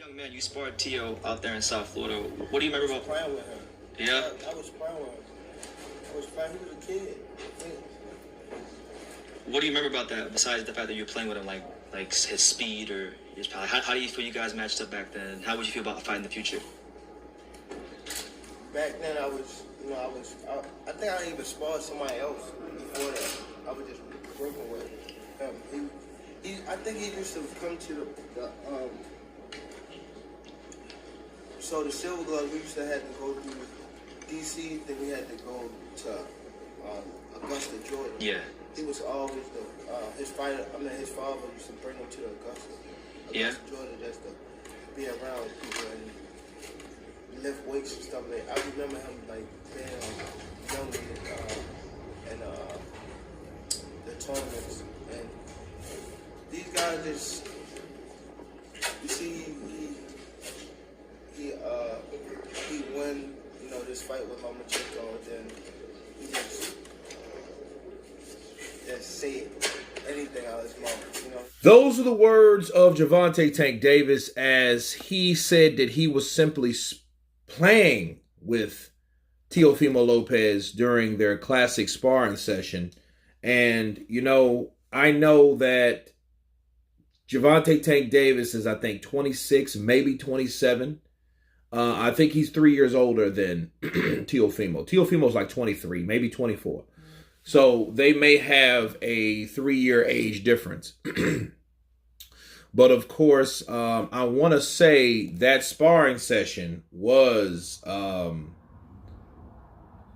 Young man, you sparred Tio out there in South Florida. What do you remember about playing with him? Yeah? I was playing with him. I was playing. He was a kid. What do you remember about that, besides the fact that you were playing with him, like his speed or his power? How do you feel you guys matched up back then? How would you feel about fighting in the future? Back then, I think I even sparred somebody else before that. I was just working with him. I think he used to come to so the Silver Gloves, we used to have to go through DC, then we had to go to Augusta, Georgia. Yeah. He was always his father used to bring him to Augusta, Georgia, just to be around people and lift weights and stuff like that. I remember him like being young and the tournaments, and these guys just, you see, he won, this fight with Lomachenko, and then he just say anything out of his mouth, Those are the words of Gervonta Tank Davis as he said that he was simply playing with Teofimo Lopez during their classic sparring session. And, I know that Gervonta Tank Davis is, I think, 26, maybe 27. I think he's 3 years older than Teofimo. Teofimo's like 23, maybe 24. So they may have a 3-year age difference. But of course, I want to say that sparring session was, about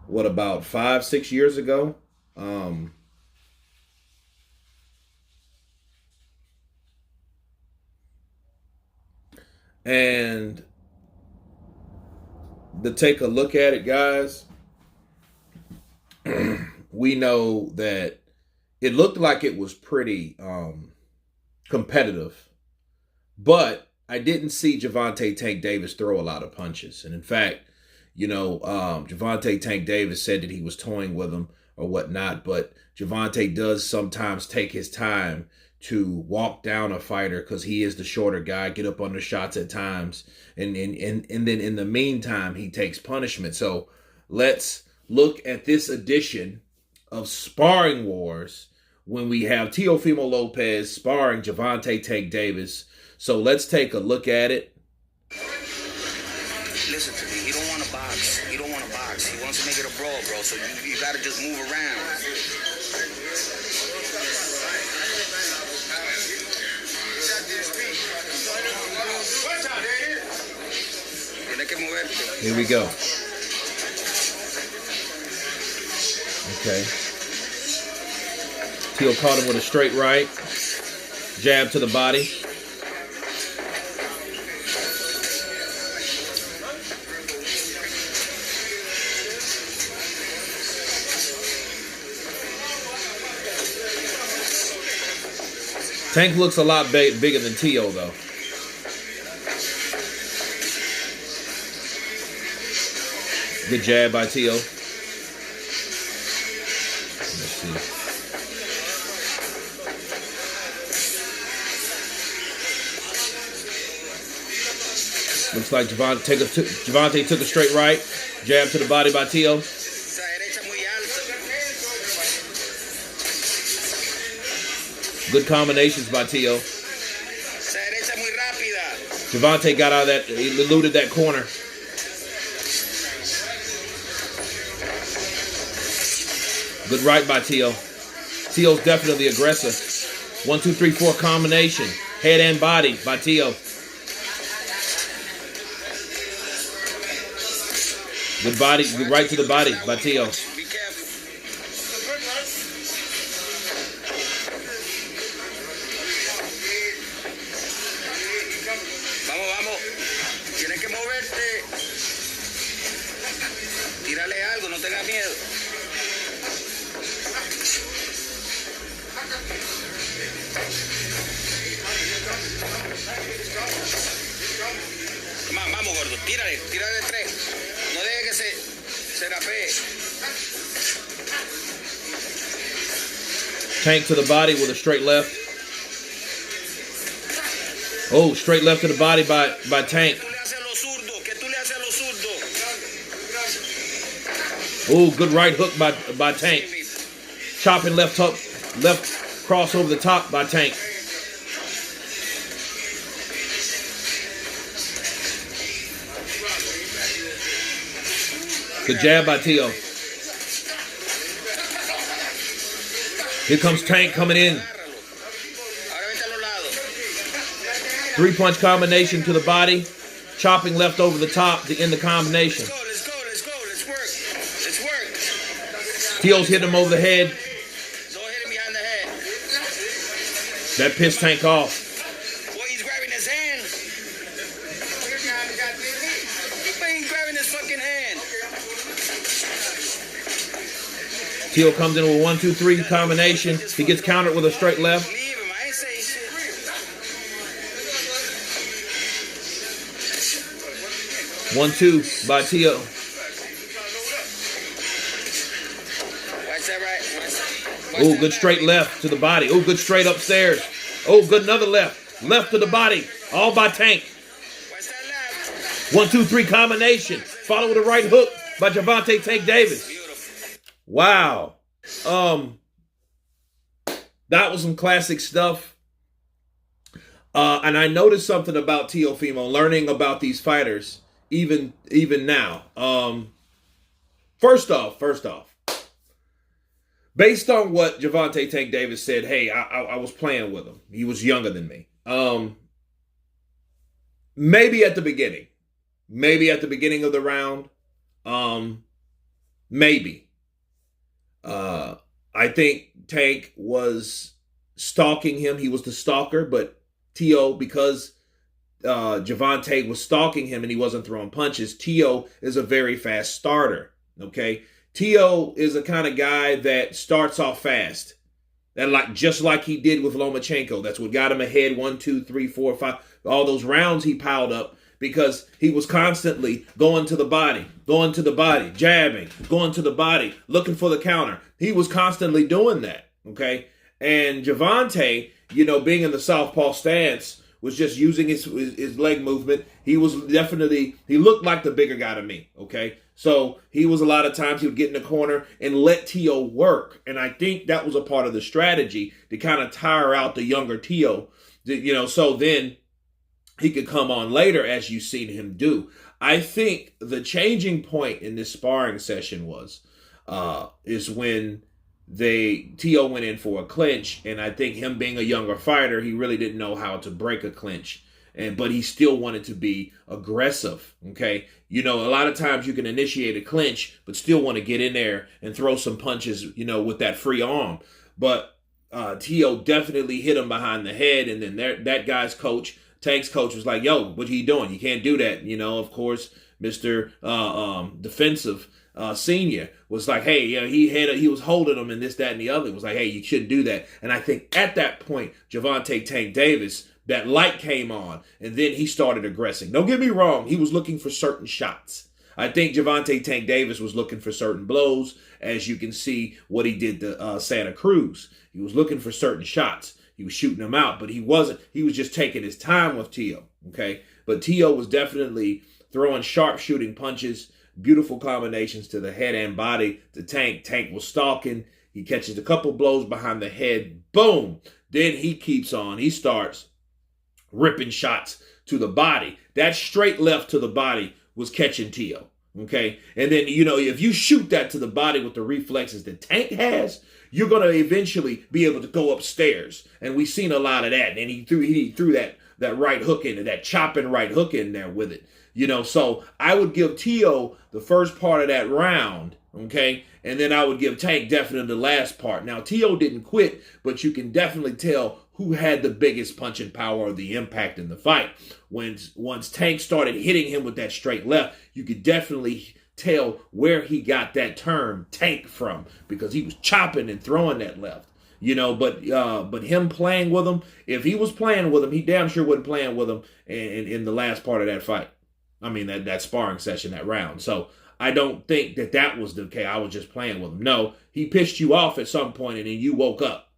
5-6 years ago? And to take a look at it, guys, we know that it looked like it was pretty competitive, but I didn't see Gervonta Tank Davis throw a lot of punches. And in fact, Gervonta Tank Davis said that he was toying with him or whatnot, but Gervonta does sometimes take his time to walk down a fighter because he is the shorter guy, get up under shots at times, and then in the meantime, he takes punishment. So let's look at this edition of Sparring Wars when we have Teofimo Lopez sparring Gervonta Tank Davis. So let's take a look at it. Listen to me. He don't want to box. He don't want to box. He wants to make it a brawl, bro. So you got to just move around. Here we go. Okay. Teo caught him with a straight right. Jab to the body. Tank looks a lot bigger than Teo, though. Good jab by Teo. Let's see. Looks like Gervonta took a straight right. Jab to the body by Teo. Good combinations by Teo. Gervonta got out of that. He eluded that corner. Good right by Teo. Teo's definitely aggressive. 1, 2, 3, 4 combination. Head and body by Teo. Good body, good right to the body by Teo. Vamos. Tienes que moverte. Tírale algo, no tengas miedo. Vamos, gordo, tírale de 3. No deje que se rapee. Tank to the body with a straight left. Oh, straight left to the body by Tank. Oh, good right hook by Tank. Chopping left hook, left cross over the top by Tank. Good jab by Teo. Here comes Tank coming in. 3-punch combination to the body. Chopping left over the top to end the combination. Let's go. Let's work. Teo's hit him over the head. So hit him behind the head. That pissed Tank off. Boy, he's grabbing his hand. He's grabbing his fucking hand. Teo comes in with a 1-2-3 combination. He gets countered with a straight left. Leave him. I ain't saying shit. 1-2 by Teo. Watch that right. Oh, good straight left to the body. Oh, good straight upstairs. Oh, good another left. Left to the body. All by Tank. Watch that left. 1-2-3 combination. Follow with a right hook by Gervonta Tank Davis. Wow. That was some classic stuff. And I noticed something about Teofimo, learning about these fighters, even now. First off, based on what Gervonta Tank Davis said, hey, I was playing with him. He was younger than me. Maybe at the beginning of the round. Maybe. I think Tank was stalking him. He was the stalker, but Teo, because Gervonta was stalking him and he wasn't throwing punches, Teo is a very fast starter. Okay, Teo is a kind of guy that starts off fast, and just like he did with Lomachenko. That's what got him ahead 1, 2, 3, 4, 5. All those rounds he piled up because he was constantly going to the body, jabbing, going to the body, looking for the counter. He was constantly doing that. Okay, and Gervonta, being in the southpaw stance, was just using his leg movement. He looked like the bigger guy to me, okay? So he was a lot of times he would get in the corner and let Teo work. And I think that was a part of the strategy to kind of tire out the younger Teo, so then he could come on later as you've seen him do. I think the changing point in this sparring session is when Teo went in for a clinch, and I think him being a younger fighter, he really didn't know how to break a clinch, but he still wanted to be aggressive. Okay, a lot of times you can initiate a clinch, but still want to get in there and throw some punches, with that free arm. But Teo definitely hit him behind the head, and then that guy's coach, Tank's coach, was like, "Yo, what are you doing? You can't do that." Of course, Mr. Defensive. Senior was like, hey, he was holding him and this, that, and the other. It was like, hey, you shouldn't do that. And I think at that point, Gervonta Tank Davis, that light came on, and then he started aggressing. Don't get me wrong, he was looking for certain shots. I think Gervonta Tank Davis was looking for certain blows, as you can see what he did to Santa Cruz. He was looking for certain shots. He was shooting them out, but he wasn't. He was just taking his time with Teo, okay? But Teo was definitely throwing sharp shooting punches, beautiful combinations to the head and body. The Tank was stalking. He catches a couple blows behind the head. Boom. Then he keeps on. He starts ripping shots to the body. That straight left to the body was catching Teo. Okay. And then, if you shoot that to the body with the reflexes that Tank has, you're going to eventually be able to go upstairs. And we've seen a lot of that. And he threw that right hook in, that chopping right hook in there with it. So I would give Teo the first part of that round, okay? And then I would give Tank definitely the last part. Now, Teo didn't quit, but you can definitely tell who had the biggest punching power or the impact in the fight. Once Tank started hitting him with that straight left, you could definitely tell where he got that term Tank from, because he was chopping and throwing that left. But him playing with him, if he was playing with him, he damn sure wasn't playing with him in the last part of that fight. I mean, that sparring session, that round. So I don't think that was the case. I was just playing with him. No, he pissed you off at some point and then you woke up.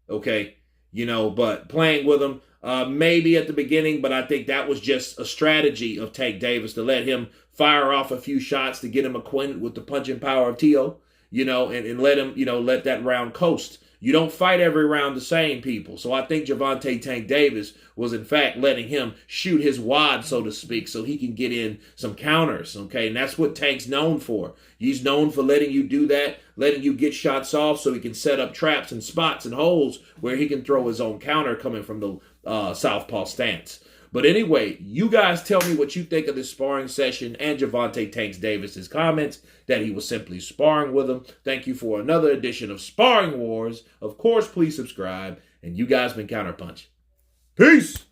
Okay? But playing with him, maybe at the beginning, but I think that was just a strategy of Tank Davis to let him fire off a few shots to get him acquainted with the punching power of Teo, and let him, let that round coast. You don't fight every round the same, people. So I think Gervonta Tank Davis was, in fact, letting him shoot his wad, so to speak, so he can get in some counters, okay? And that's what Tank's known for. He's known for letting you do that, letting you get shots off so he can set up traps and spots and holes where he can throw his own counter coming from the southpaw stance. But anyway, you guys tell me what you think of this sparring session and Gervonta Tank Davis's comments that he was simply sparring with him. Thank you for another edition of Sparring Wars. Of course, please subscribe. And you guys been Counterpunch. Peace!